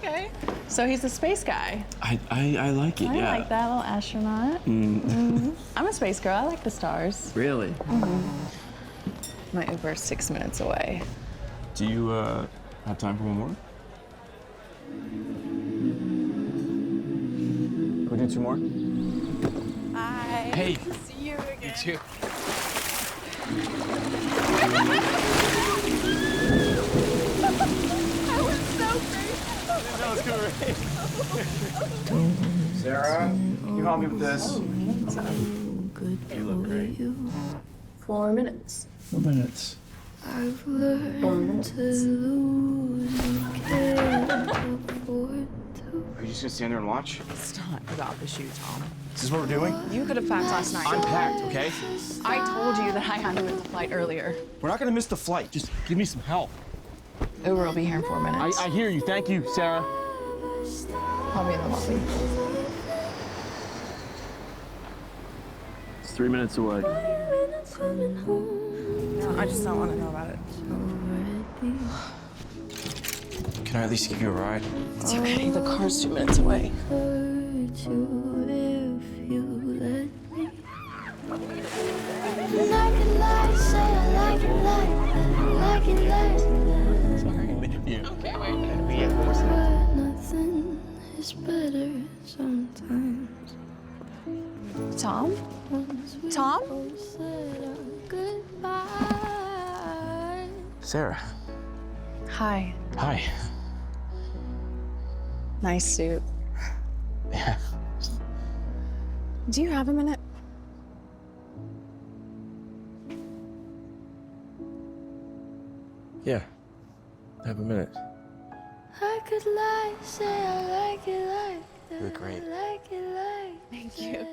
Okay. So he's a space guy. I like it, yeah. I like that little astronaut. I'm a space girl. I like the stars. Really? My Uber's 6 minutes away. Do you have time for one more? We'll do two more? Hi. Hey. Good to see you again. You too. That was so great. That was great. Sarah, can you help me with this? You look great. 4 minutes. 4 minutes. I've learned to lose, you can't afford to. Are you just gonna stand there and watch? It's not about the shoe, Tom. Is this what we're doing? You could have packed last night. I'm packed, okay? I told you that I had to miss the flight earlier. We're not gonna miss the flight. Just give me some help. Uber will be here in 4 minutes. I hear you. Thank you, Sarah. I'll be in the lobby. It's 3 minutes away. No, I just don't want to know about it. Can I at least give you a ride? It's okay. The car's 2 minutes away. Hurt you if you let me. And I can lie, say I like it like that, like it like that. Sorry. Yeah. Okay, wait. But nothing is better sometimes. Tom? Once we Tom? both said our goodbyes. Sarah. Hi. Hi. Nice suit. Yeah. Do you have a minute? Yeah. Have a minute. I could lie, say I like it like that. You look great. Like it like Thank you. that.